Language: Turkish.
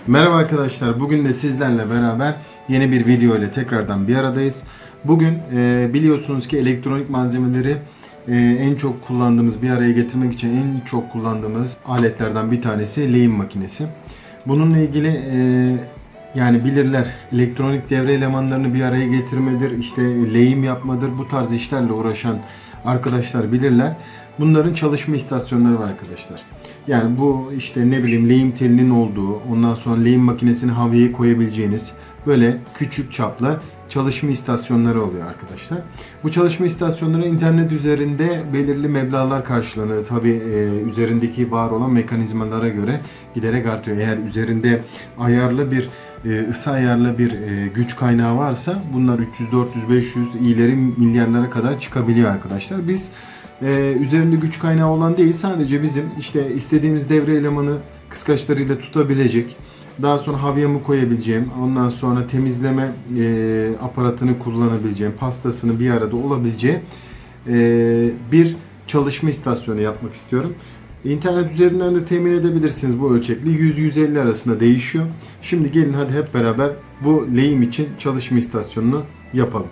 Merhaba arkadaşlar, bugün de sizlerle beraber yeni bir video ile tekrardan bir aradayız. Bugün biliyorsunuz ki elektronik malzemeleri en çok kullandığımız, bir araya getirmek için en çok kullandığımız aletlerden bir tanesi lehim makinesi. Bununla ilgili yani bilirler, elektronik devre elemanlarını bir araya getirmedir, işte lehim yapmadır, bu tarz işlerle uğraşan arkadaşlar bilirler. Bunların çalışma istasyonları var arkadaşlar. Yani bu işte ne bileyim lehim telinin olduğu, ondan sonra lehim makinesini havyeye koyabileceğiniz böyle küçük çaplı çalışma istasyonları oluyor arkadaşlar. Bu çalışma istasyonları internet üzerinde belirli meblağlar karşılanıyor. Tabi üzerindeki var olan mekanizmalara göre giderek artıyor. Eğer üzerinde ayarlı bir ısı ayarlı bir güç kaynağı varsa bunlar 300, 400, 500 ileri milyarlara kadar çıkabiliyor arkadaşlar. Biz üzerinde güç kaynağı olan değil, sadece bizim işte istediğimiz devre elemanı kıskaçlarıyla tutabilecek, daha sonra havyamı koyabileceğim, ondan sonra temizleme aparatını kullanabileceğim, pastasını bir arada olabileceği bir çalışma istasyonu yapmak istiyorum. İnternet üzerinden de temin edebilirsiniz bu ölçekli. 100-150 arasında değişiyor. Şimdi gelin hadi hep beraber bu lehim için çalışma istasyonunu yapalım.